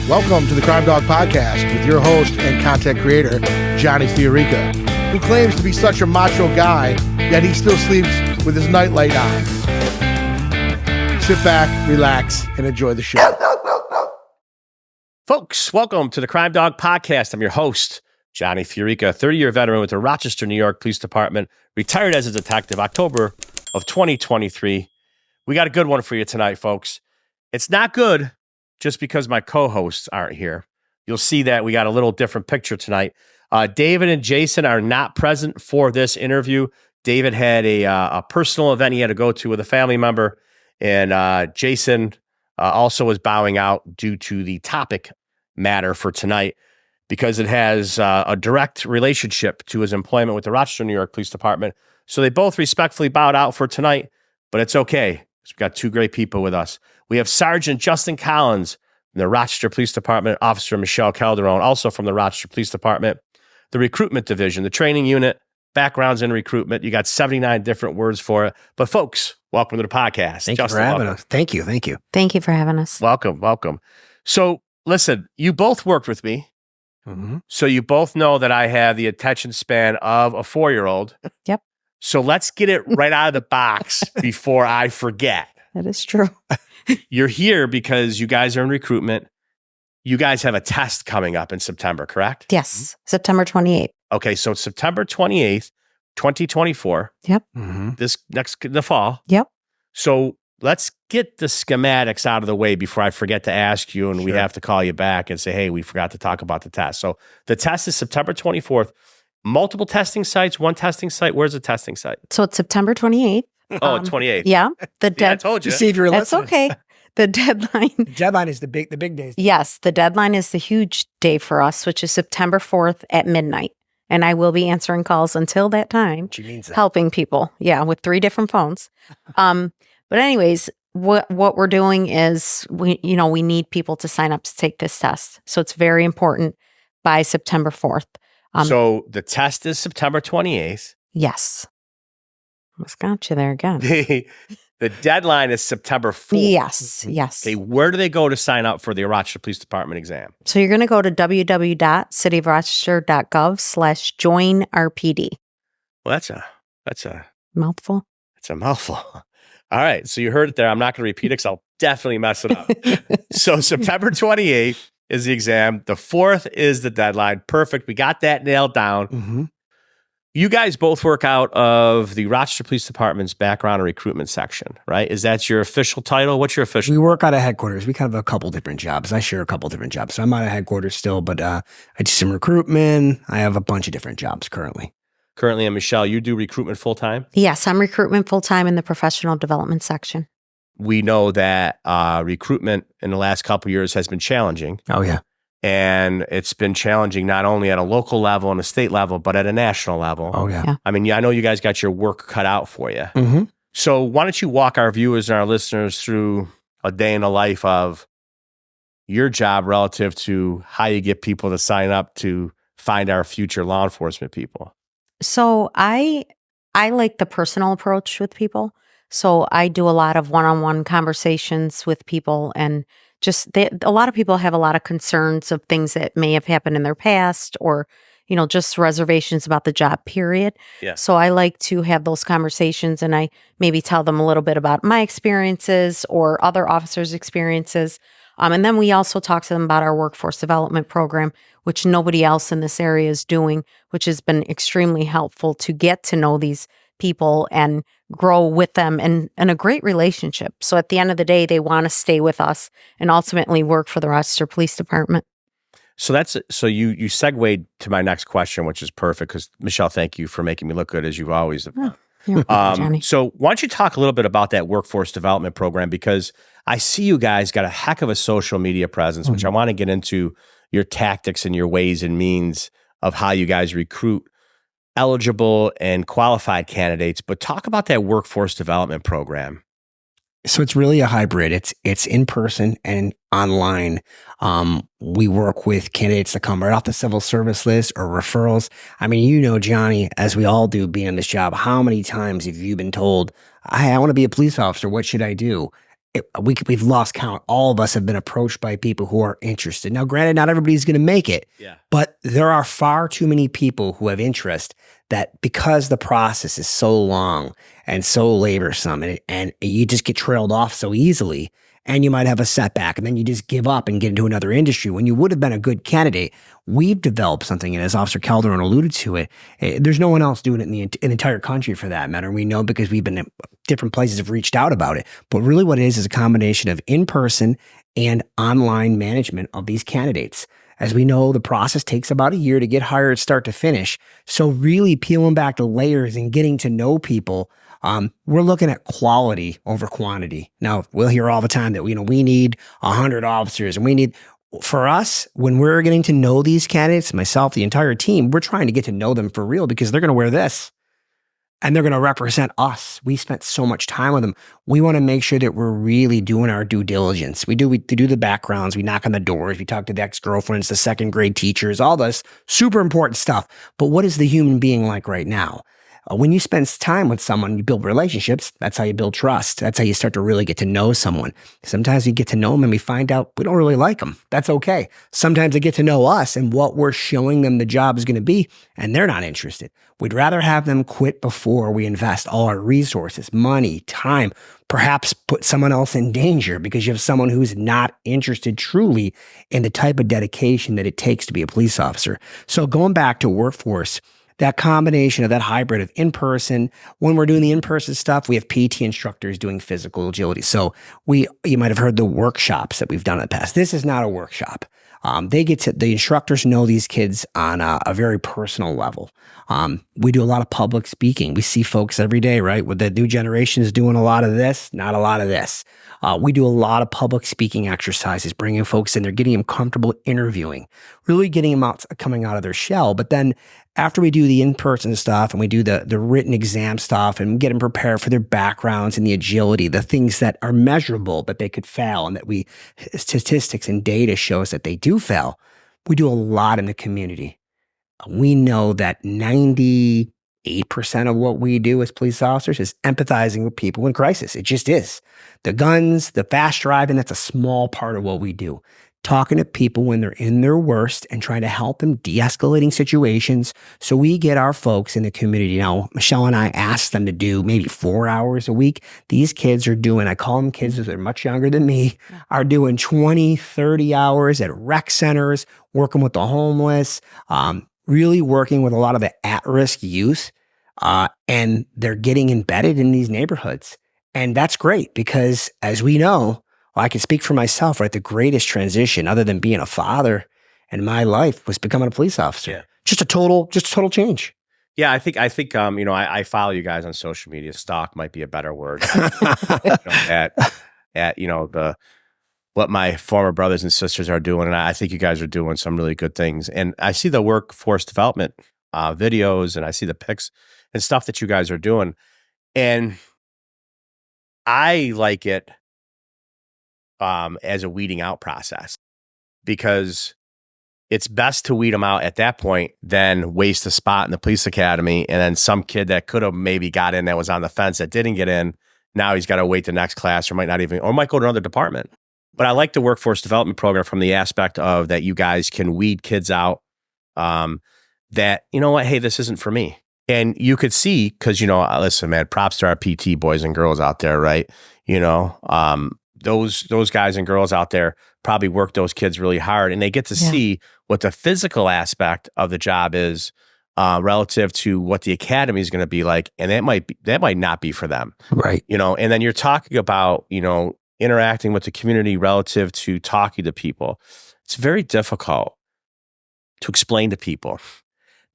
Welcome to the Crime Dawg Podcast with your host and content creator, Johnny FIORICA, who claims to be such a macho guy, yet he still sleeps with his nightlight on. Sit back, relax, and enjoy the show. Folks, welcome to the Crime Dawg Podcast. I'm your host, Johnny FIORICA, 30-year veteran with the Rochester, New York Police Department, retired as a detective, October of 2023. We got a good one for you tonight, folks. It's not good just because my co-hosts aren't here. You'll see that we got a little different picture tonight. David and Jason are not present for this interview. David had a personal event he had to go to with a family member, and Jason also was bowing out due to the topic matter for tonight because it has a direct relationship to his employment with the Rochester, New York Police Department. So they both respectfully bowed out for tonight, but it's okay. We've got two great people with us. We have Sergeant Justin Collins from the Rochester Police Department, Officer Michelle Calderón, also from the Rochester Police Department, the Recruitment Division, the training unit, backgrounds in recruitment. You got 79 different words for it. But folks, welcome to the podcast. Thank you for having us. Thank you. Thank you for having us. Welcome. So listen, you both worked with me. Mm-hmm. So you both know that I have the attention span of a 4-year-old. Yep. So let's get it right out of the box before I forget. That is true. You're here because you guys are in recruitment. You guys have a test coming up in September, correct? Yes. September 28th. Okay, so it's September 28th, 2024. Yep. Mm-hmm. The fall. Yep. So let's get the schematics out of the way before I forget to ask you and we have to call you back and say, hey, we forgot to talk about the test. So the test is September 24th. Multiple testing sites, one testing site. Where's the testing site? So it's September 28th. Oh, 28th. Yeah. I told you. See if you're That's listening. okay. The deadline. The deadline is the big days. Yes. The deadline is the huge day for us, which is September 4th at midnight. And I will be answering calls until that time. She means that. Helping people. Yeah. With 3 different phones. But anyways, what we're doing is we need people to sign up to take this test. So it's very important by September 4th. So the test is September 28th. Yes. Almost got you there again. The deadline is September 4th. Yes. Okay, where do they go to sign up for the Rochester Police Department exam? So you're going to go to www.cityofrochester.gov/joinrpd. Well, that's a Mouthful. It's a mouthful. All right, so you heard it there. I'm not going to repeat it because I'll definitely mess it up. So September 28th is the exam. The 4th is the deadline. Perfect. We got that nailed down. Mm-hmm. You guys both work out of the Rochester Police Department's background and recruitment section, right? Is that your official title? What's your official? We work out of headquarters. We kind of have a couple different jobs. I share a couple different jobs. So I'm out of headquarters still, but I do some recruitment. I have a bunch of different jobs currently. And Michelle, you do recruitment full-time? Yes, I'm recruitment full-time in the professional development section. We know that recruitment in the last couple of years has been challenging. Oh, yeah. And it's been challenging not only at a local level and a state level, but at a national level. Oh, yeah. I mean, I know you guys got your work cut out for you. Mm-hmm. So why don't you walk our viewers and our listeners through a day in the life of your job relative to how you get people to sign up to find our future law enforcement people? So I like the personal approach with people. So I do a lot of one-on-one conversations with people, and just a lot of people have a lot of concerns of things that may have happened in their past, or just reservations about the job, period. Yeah. So I like to have those conversations, and I maybe tell them a little bit about my experiences or other officers' experiences. And then we also talk to them about our workforce development program, which nobody else in this area is doing, which has been extremely helpful to get to know these people and grow with them and a great relationship. So at the end of the day, they want to stay with us and ultimately work for the Rochester Police Department. So you segued to my next question, which is perfect because Michelle, thank you for making me look good as you've always done. You're welcome, Johnny. So why don't you talk a little bit about that workforce development program, because I see you guys got a heck of a social media presence, which I want to get into your tactics and your ways and means of how you guys recruit eligible and qualified candidates. But talk about that workforce development program. So it's really a hybrid. It's in person and online. We work with candidates that come right off the civil service list or referrals. I mean, Johnny, as we all do being in this job, how many times have you been told, I want to be a police officer. What should I do? We've lost count. All of us have been approached by people who are interested. Now, granted, not everybody's going to make it, but there are far too many people who have interest that because the process is so long and so laborsome and you just get trailed off so easily, and you might have a setback and then you just give up and get into another industry when you would have been a good candidate. We've developed something, and as Officer Calderón alluded to it, there's no one else doing it in the entire country for that matter. We know because we've been in different places have reached out about it. But really what it is a combination of in-person and online management of these candidates. As we know, the process takes about a year to get hired start to finish. So really peeling back the layers and getting to know people, we're looking at quality over quantity. Now, we'll hear all the time that we need 100 officers, and for us, when we're getting to know these candidates, myself, the entire team, we're trying to get to know them for real because they're going to wear this and they're going to represent us. We spent so much time with them. We want to make sure that we're really doing our due diligence. We do the backgrounds. We knock on the doors. We talk to the ex-girlfriends, the second grade teachers, all this super important stuff. But what is the human being like right now? When you spend time with someone, you build relationships. That's how you build trust. That's how you start to really get to know someone. Sometimes we get to know them and we find out we don't really like them. That's okay. Sometimes they get to know us and what we're showing them the job is going to be, and they're not interested. We'd rather have them quit before we invest all our resources, money, time, perhaps put someone else in danger because you have someone who's not interested truly in the type of dedication that it takes to be a police officer. So going back to workforce, that combination of that hybrid of in-person, when we're doing the in-person stuff, we have PT instructors doing physical agility. So you might have heard the workshops that we've done in the past. This is not a workshop. The instructors know these kids on a very personal level. We do a lot of public speaking. We see folks every day, right? With the new generation is doing a lot of this, not a lot of this. We do a lot of public speaking exercises, bringing folks in there, getting them comfortable interviewing, really getting them coming out of their shell. But then after we do the in-person stuff and we do the written exam stuff and get them prepared for their backgrounds and the agility, the things that are measurable, but they could fail and that statistics and data shows that they do fail, we do a lot in the community. We know that 98% of what we do as police officers is empathizing with people in crisis. It just is. The guns, the fast driving, that's a small part of what we do. Talking to people when they're in their worst and trying to help them de-escalating situations. So we get our folks in the community. Now, Michelle and I asked them to do maybe 4 hours a week. These kids are doing, I call them kids because they're much younger than me, are doing 20, 30 hours at rec centers, working with the homeless, really working with a lot of the at-risk youth. And they're getting embedded in these neighborhoods. And that's great because as we know, I can speak for myself, right? The greatest transition other than being a father in my life was becoming a police officer. Yeah. Just a total change. Yeah, I think I follow you guys on social media. Stalk might be a better word. What my former brothers and sisters are doing, and I think you guys are doing some really good things. And I see the workforce development videos, and I see the pics and stuff that you guys are doing, and I like it as a weeding out process because it's best to weed them out at that point than waste a spot in the police academy and then some kid that could have maybe got in that was on the fence that didn't get in. Now he's got to wait the next class or might go to another department. But I like the workforce development program from the aspect of that you guys can weed kids out that, you know what, hey, this isn't for me. And you could see, because, listen, man, props to our PT boys and girls out there, right? Those guys and girls out there probably work those kids really hard and they get to see what the physical aspect of the job is relative to what the academy is going to be like. And that might not be for them. Right. And then you're talking about, interacting with the community relative to talking to people. It's very difficult to explain to people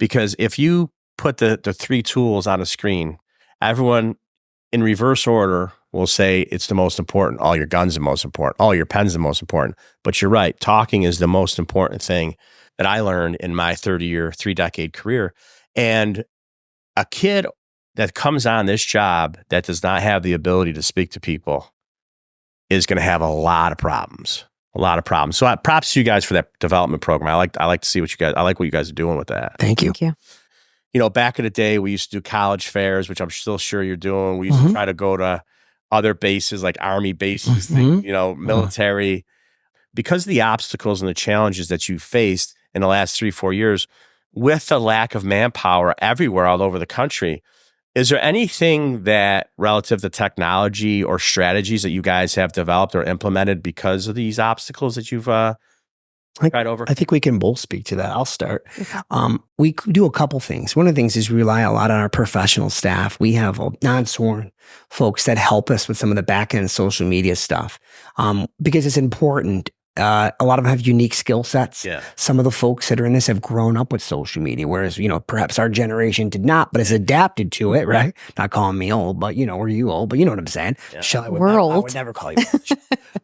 because if you put the three tools on a screen, everyone in reverse order will say it's the most important. All your guns are the most important. All your pens are the most important. But you're right. Talking is the most important thing that I learned in my 3-decade career. And a kid that comes on this job that does not have the ability to speak to people is going to have a lot of problems. So props to you guys for that development program. I like to see I like what you guys are doing with that. Thank you. back in the day, we used to do college fairs, which I'm still sure you're doing. We used to try to go to other bases, like Army bases, military. Because of the obstacles and the challenges that you faced in the last 3-4 years, with the lack of manpower everywhere all over the country, is there anything that relative to technology or strategies that you guys have developed or implemented because of these obstacles that you've tried over? I think we can both speak to that. I'll start. We do a couple things. One of the things is we rely a lot on our professional staff. We have non-sworn folks that help us with some of the back end social media stuff because it's important. A lot of them have unique skill sets. Yeah. Some of the folks that are in this have grown up with social media, whereas, perhaps our generation did not, but has adapted to it, right? Not calling me old, but, or you old, but you know what I'm saying? Yeah. Shelley We're I old. would never call you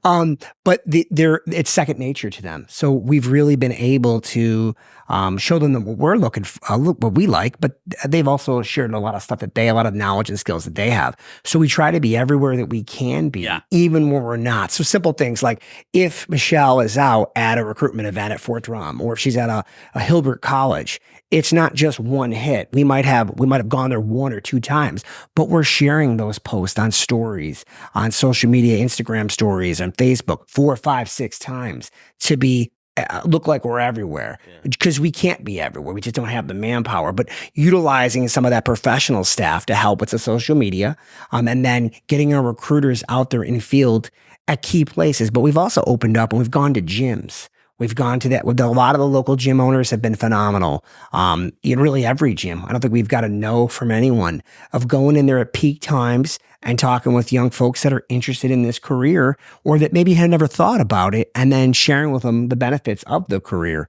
old. But it's second nature to them. So we've really been able to show them what we're looking for, what we like, but they've also shared a lot of stuff that a lot of knowledge and skills that they have. So we try to be everywhere that we can be, even when we're not. So simple things like if Michelle is out at a recruitment event at Fort Drum, or if she's at a Hilbert College, it's not just one hit. We might have gone there 1 or 2 times, but we're sharing those posts on stories, on social media, Instagram stories, on Facebook 4, 5, 6 times to be look like we're everywhere, because we can't be everywhere. We just don't have the manpower. But utilizing some of that professional staff to help with the social media, and then getting our recruiters out there in field at key places. But we've also opened up and we've gone to gyms. We've gone to that. A lot of the local gym owners have been phenomenal. Really every gym. I don't think we've got a no from anyone of going in there at peak times and talking with young folks that are interested in this career or that maybe had never thought about it, and then sharing with them the benefits of the career.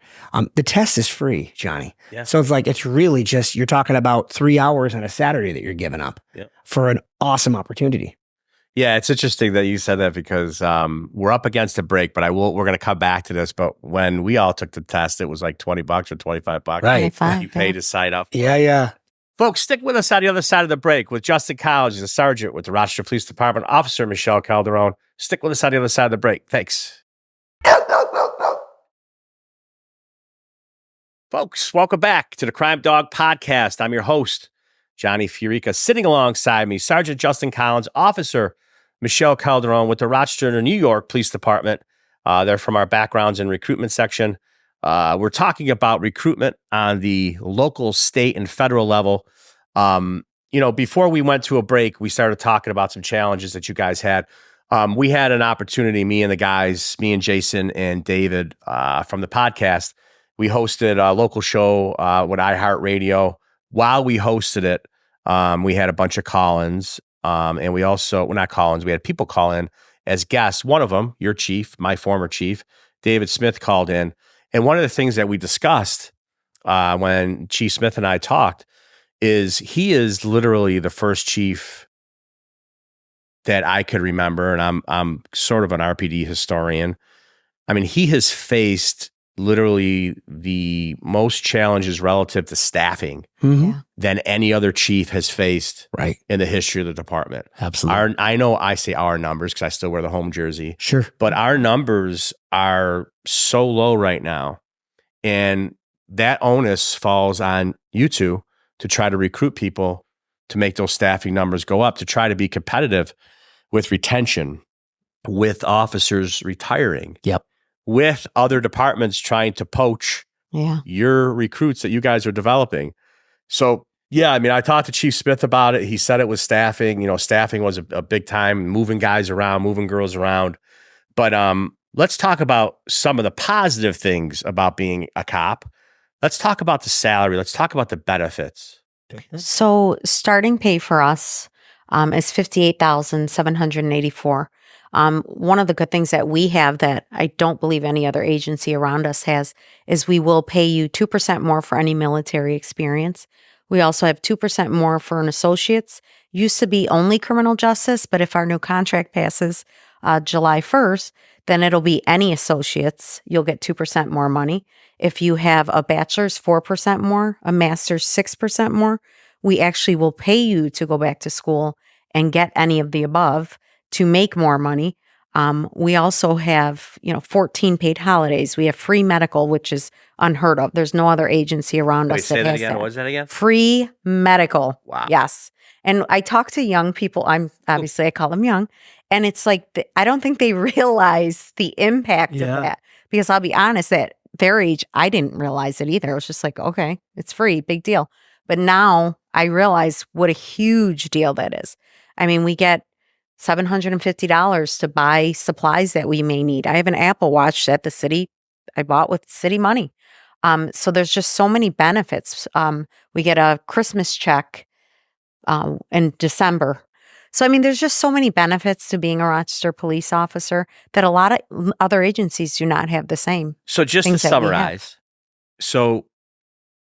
The test is free, Johnny. Yeah. So it's really just, you're talking about 3 hours on a Saturday that you're giving up for an awesome opportunity. Yeah, it's interesting that you said that because we're up against a break, but we're going to come back to this. But when we all took the test, it was like $20 or $25. Right. You pay to sign up. Yeah. Folks, stick with us on the other side of the break with Justin Collins. He's a sergeant with the Rochester Police Department, Officer Michelle Calderón. Stick with us on the other side of the break. Thanks. Folks, welcome back to the Crime Dawg Podcast. I'm your host, Johnny FIORICA. Sitting alongside me, Sergeant Justin Collins, Officer Michelle Calderón with the Rochester, New York Police Department. They're from our backgrounds and recruitment section. We're talking about recruitment on the local, state, and federal level. Before we went to a break, we started talking about some challenges that you guys had. We had an opportunity, me and Jason and David from the podcast. We hosted a local show with iHeartRadio. While we hosted it, we had a bunch of call-ins. And we also, not call-ins, we had people call in as guests. One of them, your chief, my former chief, David Smith, called in. And one of the things that we discussed when Chief Smith and I talked is he is literally the first chief that I could remember, and I'm sort of an RPD historian. I mean, he has faced literally the most challenges relative to staffing than any other chief has faced in the history of the department. Absolutely. I know I say our numbers because I still wear the home jersey. Sure. But our numbers are so low right now. And that onus falls on you two to try to recruit people to make those staffing numbers go up, to try to be competitive with retention, with officers retiring. Yep. With other departments trying to poach your recruits that you guys are developing. So, I talked to Chief Smith about it. He said it was staffing. Staffing was a big time, moving guys around, moving girls around. But let's talk about some of the positive things about being a cop. Let's talk about the salary. Let's talk about the benefits. So starting pay for us is $58,784. One of the good things that we have that I don't believe any other agency around us has is we will pay you 2% more for any military experience. We also have 2% more for an associate's. Used to be only criminal justice, but if our new contract passes July 1st, then it'll be any associates. You'll get 2% more money. If you have a bachelor's, 4% more, a master's, 6% more. We actually will pay you to go back to school and get any of the above to make more money. We also have, 14 paid holidays. We have free medical, which is unheard of. There's no other agency around Wait, us say that that has again. that. What was that again? Free medical. Wow. Yes. And I talk to young people. I call them young. And it's like, I don't think they realize the impact of that. Because I'll be honest, at their age, I didn't realize it either. I was just like, okay, it's free, big deal. But now I realize what a huge deal that is. I mean, we get $750 to buy supplies that we may need. I have an Apple Watch that I bought with city money. So there's just so many benefits. We get a Christmas check in December. So, I mean, there's just so many benefits to being a Rochester police officer that a lot of other agencies do not have the same. So just to summarize, so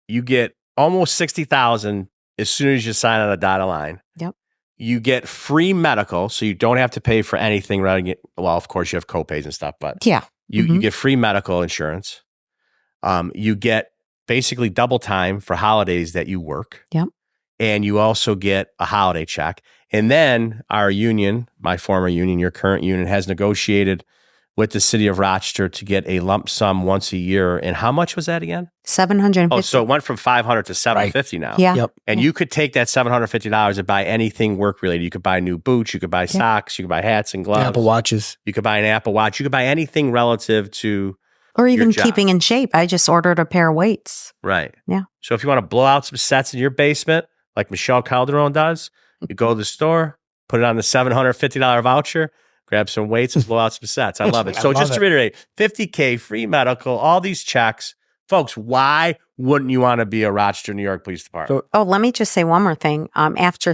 you get almost $60,000 as soon as you sign on a dotted line. Yep. You get free medical, so you don't have to pay for anything. Well, of course, you have co-pays and stuff, but you get free medical insurance. You get basically double time for holidays that you work. Yep. And you also get a holiday check. And then our union, my former union, your current union, has negotiated with the city of Rochester to get a lump sum once a year. And how much was that again? $750. Oh, so it went from $500 to $750 now. Yeah. Yep. And you could take that $750 and buy anything work related. You could buy new boots, you could buy socks, you could buy hats and gloves. Apple Watches. You could buy an Apple Watch. You could buy anything relative to or even your job. Keeping in shape. I just ordered a pair of weights. Right. Yeah. So if you want to blow out some sets in your basement, like Michelle Calderón does, you go to the store, put it on the $750 voucher, grab some weights and blow out some sets. I love it. So just to reiterate, $50K, free medical, all these checks. Folks, why wouldn't you want to be a Rochester, New York Police Department? Let me just say one more thing. After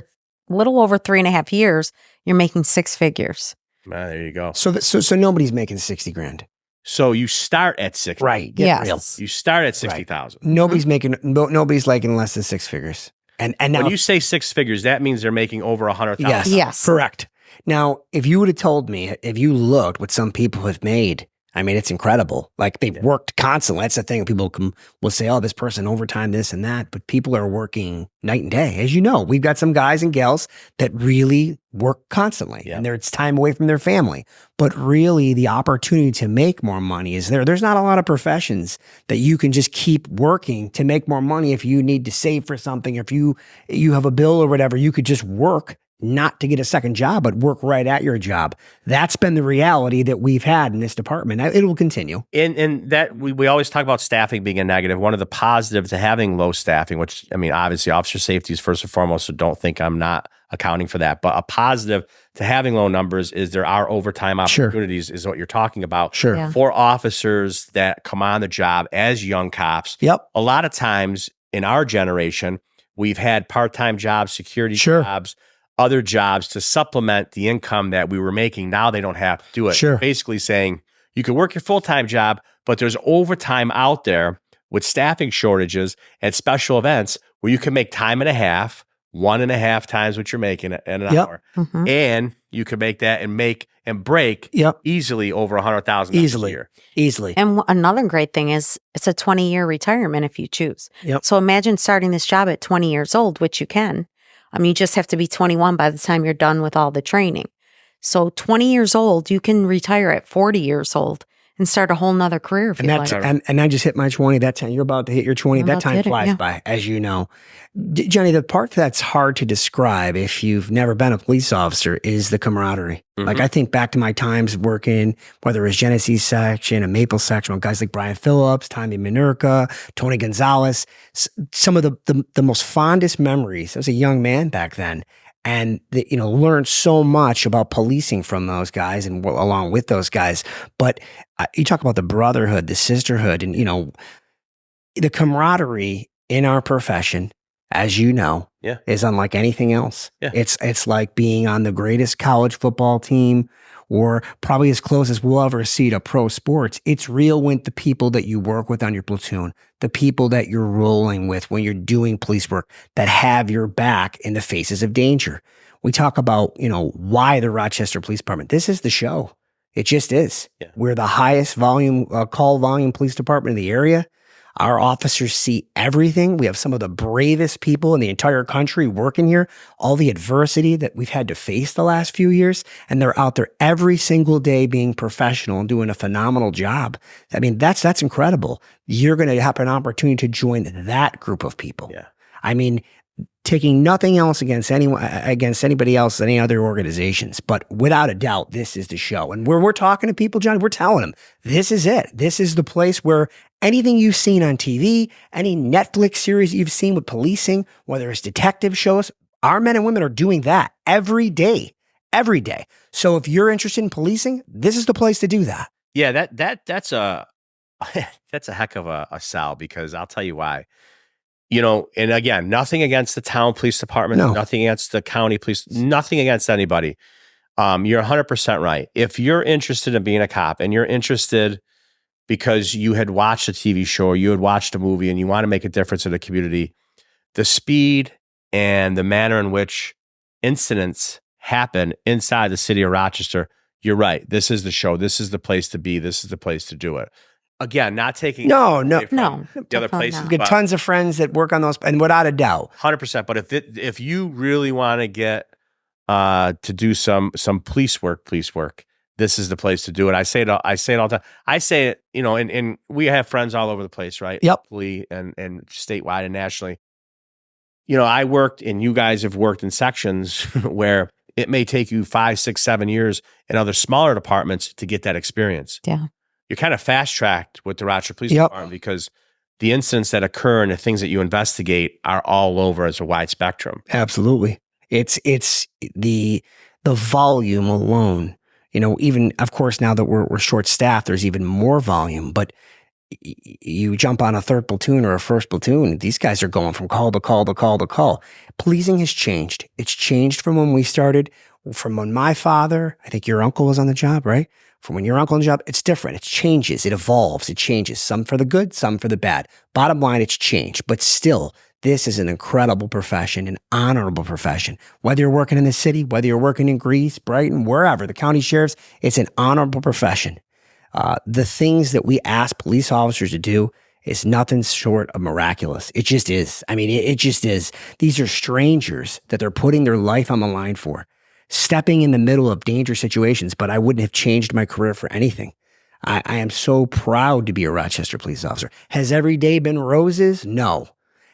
a little over 3.5 years, you're making six figures. There you go. So nobody's making 60 grand. So you start at 60. Right. Yes. Real. You start at 60,000. Nobody's making nobody's liking less than six figures. And now when you say six figures, that means they're making over 100,000. Yes. Yes. Correct. Now, if you would have told me, if you looked what some people have made, I mean, it's incredible. Like they've worked constantly. That's the thing. People will say, oh, this person overtime, this and that. But people are working night and day. As you know, we've got some guys and gals that really work constantly and it's time away from their family. But really the opportunity to make more money is there. There's not a lot of professions that you can just keep working to make more money. If you need to save for something, if you have a bill or whatever, you could just work not to get a second job, but work right at your job. That's been the reality that we've had in this department. It will continue. And that we always talk about staffing being a negative. One of the positives to having low staffing, which, I mean, obviously officer safety is first and foremost, so don't think I'm not accounting for that. But a positive to having low numbers is there are overtime opportunities, is what you're talking about. Sure. Yeah. For officers that come on the job as young cops. Yep. A lot of times in our generation, we've had part-time jobs, security jobs, other jobs to supplement the income that we were making. Now they don't have to do it. Sure. Basically saying you can work your full-time job, but there's overtime out there with staffing shortages and special events where you can make time and a half, 1.5 times what you're making in an hour. Mm-hmm. And you can make that and break easily over $100,000 a year. Easily. And another great thing is it's a 20-year retirement if you choose. Yep. So imagine starting this job at 20 years old, which you can. You just have to be 21 by the time you're done with all the training. So 20 years old, you can retire at 40 years old and start a whole nother career if you like. And I just hit my 20. That time you're about to hit your 20. That time flies by, as you know. Johnny, the part that's hard to describe if you've never been a police officer is the camaraderie. Mm-hmm. Like I think back to my times working, whether it was Genesee section, a Maple section, with guys like Brian Phillips, Tommy Minurka, Tony Gonzalez. Some of the most fondest memories. I was a young man back then. And learned so much about policing from those guys and along with those guys. But you talk about the brotherhood, the sisterhood, and the camaraderie in our profession, as you know, is unlike anything else. Yeah. It's like being on the greatest college football team, or probably as close as we'll ever see to pro sports. It's real with the people that you work with on your platoon, the people that you're rolling with when you're doing police work that have your back in the faces of danger. We talk about, why the Rochester Police Department. This is the show. It just is. Yeah. We're the highest volume, call volume police department in the area. Our officers see everything. We have some of the bravest people in the entire country working here, all the adversity that we've had to face the last few years, and they're out there every single day being professional and doing a phenomenal job. I mean, that's incredible. You're going to have an opportunity to join that group of people. Yeah. I mean, taking nothing else against anybody else, any other organizations, but without a doubt, this is the show. And where we're talking to people, John, we're telling them, this is it. This is the place where anything you've seen on TV, any Netflix series you've seen with policing, whether it's detective shows, our men and women are doing that every day. So if you're interested in policing, this is the place to do that. Yeah, that's a that's a heck of a sell, because I'll tell you why. You know, and again, nothing against the town police department, nothing against the county police, nothing against anybody. You're 100% right. If you're interested in being a cop and you're interested because you had watched a TV show or you had watched a movie and you want to make a difference in the community, the speed and the manner in which incidents happen inside the city of Rochester, you're right. This is the show. This is the place to be. This is the place to do it. Again, not taking no, the other places. We've got tons of friends that work on those, and without a doubt, 100%. But if you really want to get to do some police work, this is the place to do it. I say it all the time. I say it, you know, and we have friends all over the place, right? Yep. Locally and statewide and nationally. You know, I worked, and you guys have worked in sections where it may take you 5, 6, 7 years in other smaller departments to get that experience. Yeah. You're kind of fast-tracked with the Rochester Police Department, because the incidents that occur and the things that you investigate are all over as a wide spectrum. Absolutely. It's the volume alone. You know, even, of course, now that we're short-staffed, there's even more volume. But you jump on a third platoon or a first platoon, these guys are going from call to call to call to call. Policing has changed. It's changed from when we started, from when my father, I think your uncle was on the job, right? From when your uncle on the job, it's different. It changes. It evolves. It changes. Some for the good, some for the bad. Bottom line, it's changed. But still, this is an incredible profession, an honorable profession. Whether you're working in the city, whether you're working in Greece, Brighton, wherever, the county sheriffs, it's an honorable profession. The things that we ask police officers to do is nothing short of miraculous. It just is. I mean, it just is. These are strangers that they're putting their life on the line for, stepping in the middle of dangerous situations, but I wouldn't have changed my career for anything. I am so proud to be a Rochester police officer. Has every day been roses? No.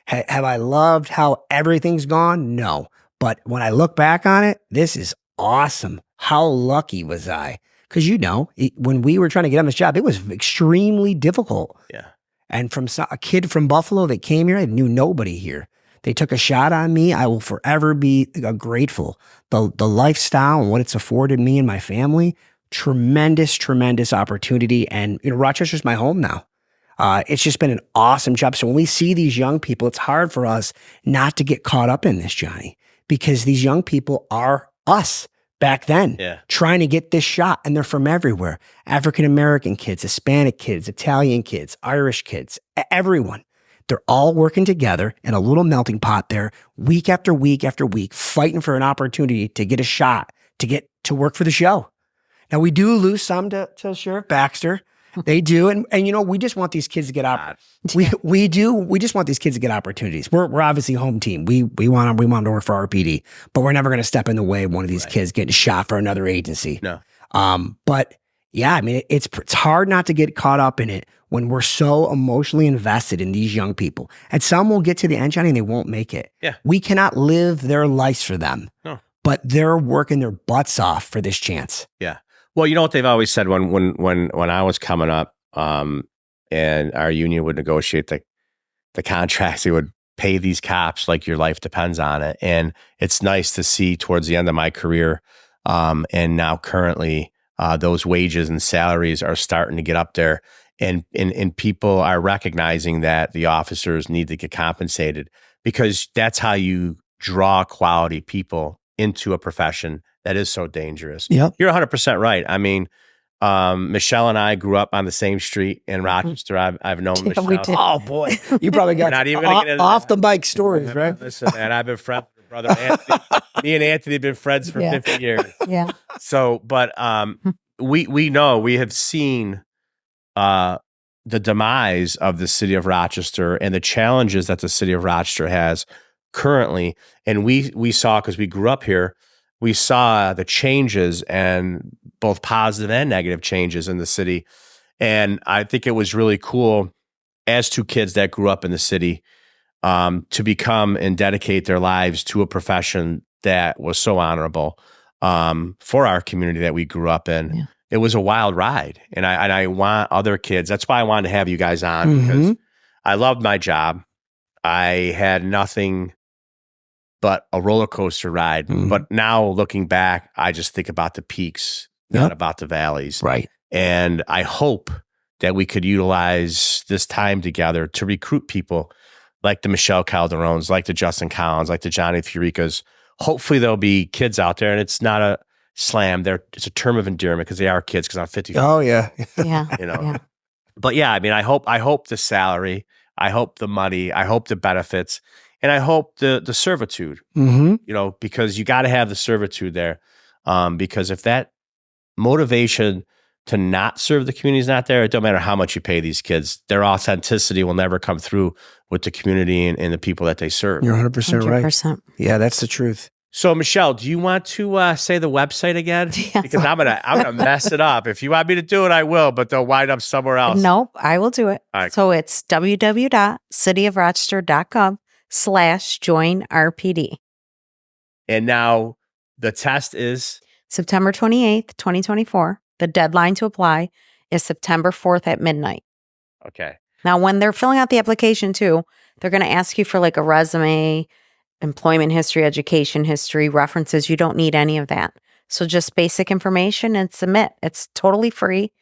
Have I loved how everything's gone? No. But when I look back on it, this is awesome. How lucky was I? Because, you know, when we were trying to get on this job, it was extremely difficult. Yeah. And from a kid from Buffalo that came here, I knew nobody here. They took a shot on me. I will forever be grateful. The lifestyle and what it's afforded me and my family, tremendous, tremendous opportunity. And, you know, Rochester's my home now. It's just been an awesome job. So when we see these young people, it's hard for us not to get caught up in this, Johnny, because these young people are us back then, trying to get this shot. And they're from everywhere. African-American kids, Hispanic kids, Italian kids, Irish kids, everyone. They're all working together in a little melting pot there, week after week after week, fighting for an opportunity to get a shot, to get to work for the show. Now, we do lose some to Sheriff Baxter. They do. And you know, we just want these kids to get we do. We just want these kids to get opportunities. We're obviously home team. We want them to work for RPD, but we're never going to step in the way of one of these kids getting shot for another agency. No. But yeah, I mean, it's hard not to get caught up in it when we're so emotionally invested in these young people. And some will get to the end, Johnny, and they won't make it. Yeah. We cannot live their lives for them. No. But they're working their butts off for this chance. Yeah. Well, you know what they've always said when I was coming up, and our union would negotiate the contracts, they would pay these cops like your life depends on it. And it's nice to see towards the end of my career, and now currently, those wages and salaries are starting to get up there, and people are recognizing that the officers need to get compensated, because that's how you draw quality people into a profession that is so dangerous. Yep. You're 100% right. I mean, Michelle and I grew up on the same street in Rochester. I've known Michelle. We did. Oh boy, you probably got not even gonna get into off the bike stories, right? Listen, man, I've been friends with brother Anthony. Me and Anthony have been friends for 50 years. the demise of the city of Rochester and the challenges that the city of Rochester has currently. And we saw, because we grew up here, we saw the changes, and both positive and negative changes in the city. And I think it was really cool as two kids that grew up in the city to become and dedicate their lives to a profession that was so honorable for our community that we grew up in. Yeah. It was a wild ride. And I want other kids. That's why I wanted to have you guys on, because I loved my job. I had nothing but a roller coaster ride. But now looking back, I just think about the peaks, not about the valleys. Right. And I hope that we could utilize this time together to recruit people like the Michelle Calderons, like the Justin Collins, like the Johnny FIORICAs. Hopefully there'll be kids out there, and it's not a slam. It's a term of endearment because they are kids, because I'm 54. Oh, yeah. Yeah. You know. Yeah. But yeah, I mean, I hope the salary, I hope the money, I hope the benefits, and I hope the servitude, you know, because you got to have the servitude there. Because if that motivation to not serve the community is not there, it don't matter how much you pay these kids, their authenticity will never come through with the community and the people that they serve. You're 100% right. 100%. Yeah, that's the truth. So Michelle, do you want to say the website again? Yes. Because I'm gonna mess it up. If you want me to do it, I will, but they'll wind up somewhere else. Nope, I will do it. All right. So it's www.cityofrochester.gov/join-RPD. And now the test is September 28th, 2024. The deadline to apply is September 4th at midnight. okay. Now, when they're filling out the application too, they're going to ask you for like a resume, employment history, education history, references. You don't need any of that. So just basic information and submit. It's totally free.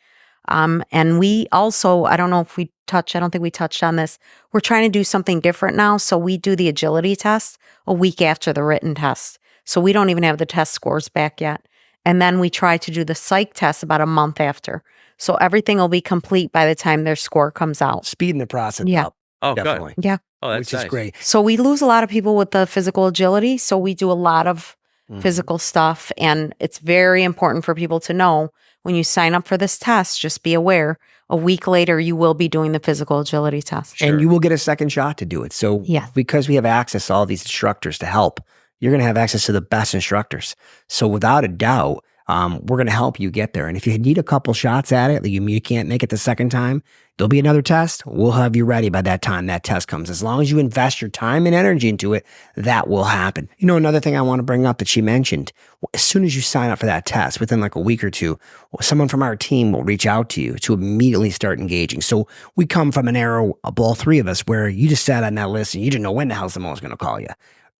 And we also, I don't think we touched on this. We're trying to do something different now. So we do the agility test a week after the written test. So we don't even have the test scores back yet. And then we try to do the psych test about a month after. So everything will be complete by the time their score comes out. Speeding the process up. Oh, Definitely. good. Yeah. Oh, that's Which is nice. great. So we lose a lot of people with the physical agility. So we do a lot of physical stuff. And it's very important for people to know when you sign up for this test, just be aware a week later, you will be doing the physical agility test. And you will get a second shot to do it. So because we have access to all these instructors to help, you're going to have access to the best instructors. So without a doubt, we're going to help you get there. And if you need a couple shots at it, you can't make it the second time, there'll be another test. We'll have you ready by that time that test comes. As long as you invest your time and energy into it, that will happen. You know, another thing I want to bring up that she mentioned, as soon as you sign up for that test, within like a week or two, someone from our team will reach out to you to immediately start engaging. So we come from an era, all three of us, where you just sat on that list and you didn't know when the hell someone was going to call you.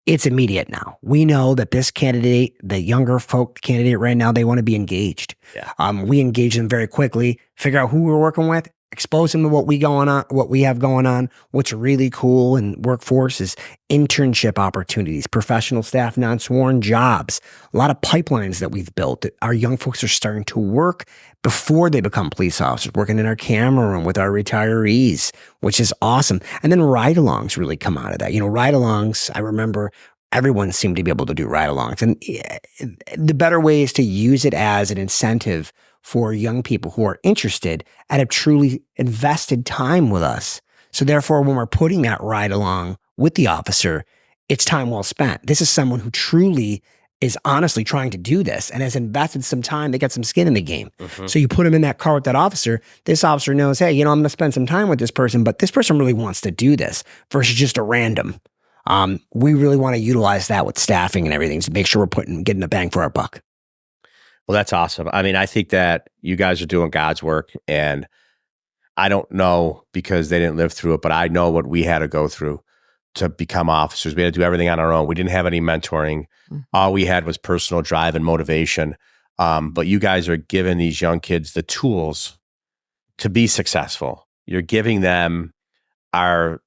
It's immediate now. We know that this candidate, the younger folk candidate right now, they want to be engaged. Yeah. We engage them very quickly, figure out who we're working with, expose them to what we have going on. What's really cool in workforce is internship opportunities, professional staff, non-sworn jobs, a lot of pipelines that we've built that our young folks are starting to work before they become police officers, working in our camera room with our retirees, which is awesome. And then ride-alongs really come out of that. You know, ride-alongs, I remember everyone seemed to be able to do ride-alongs. And the better way is to use it as an incentive for young people who are interested and have truly invested time with us. So therefore, when we're putting that ride-along with the officer, it's time well spent. This is someone who truly is honestly trying to do this and has invested some time. They got some skin in the game. So you put them in that car with that officer. This officer knows, hey, I'm going to spend some time with this person, but this person really wants to do this versus just a random. We really want to utilize that with staffing and everything to make sure we're getting a bang for our buck. Well, that's awesome. I mean, I think that you guys are doing God's work, and I don't know because they didn't live through it, but I know what we had to go through to become officers. We had to do everything on our own. We didn't have any mentoring. All we had was personal drive and motivation. But you guys are giving these young kids the tools to be successful. You're giving them our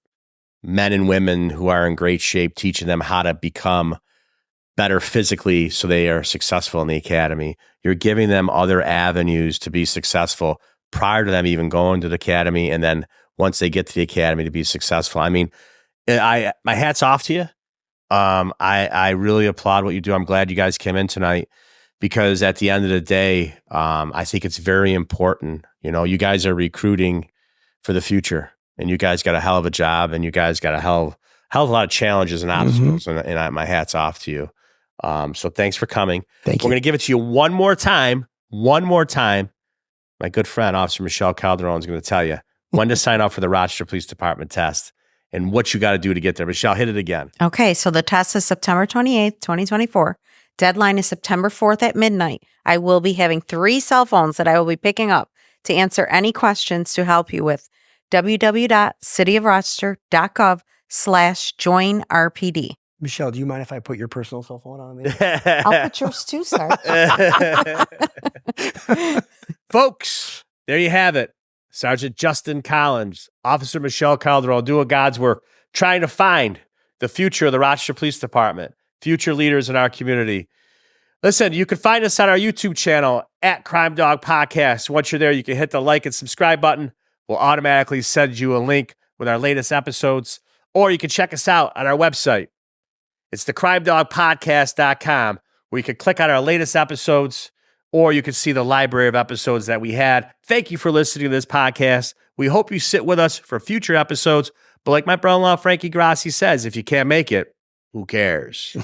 men and women who are in great shape, teaching them how to become better physically so they are successful in the academy. You're giving them other avenues to be successful prior to them even going to the academy, and then once they get to the academy to be successful. I mean, my hat's off to you. I really applaud what you do. I'm glad you guys came in tonight because at the end of the day, I think it's very important. You know, you guys are recruiting for the future. And you guys got a hell of a job, and you guys got a hell of a lot of challenges and obstacles. And my hat's off to you. So thanks for coming. Thank you. We're going to give it to you one more time. My good friend, Officer Michelle Calderón, is going to tell you when to sign up for the Rochester Police Department test and what you got to do to get there. Michelle, hit it again. Okay, so the test is September 28th, 2024. Deadline is September 4th at midnight. I will be having 3 cell phones that I will be picking up to answer any questions to help you with www.cityofrochester.gov/joinrpd. Michelle, do you mind if I put your personal cell phone on me? I'll put yours too, sir. Folks, there you have it. Sergeant Justin Collins, Officer Michelle Calderón, doing God's work, trying to find the future of the Rochester Police Department, future leaders in our community. Listen, you can find us on our YouTube channel at Crime Dawg Podcast. Once you're there, you can hit the like and subscribe button. We'll automatically send you a link with our latest episodes, or you can check us out on our website. It's the crimedawgpodcast.com, where you can click on our latest episodes, or you can see the library of episodes that we had. Thank you for listening to this podcast. We hope you sit with us for future episodes. But like my brother-in-law, Frankie Grassi, says, if you can't make it, who cares?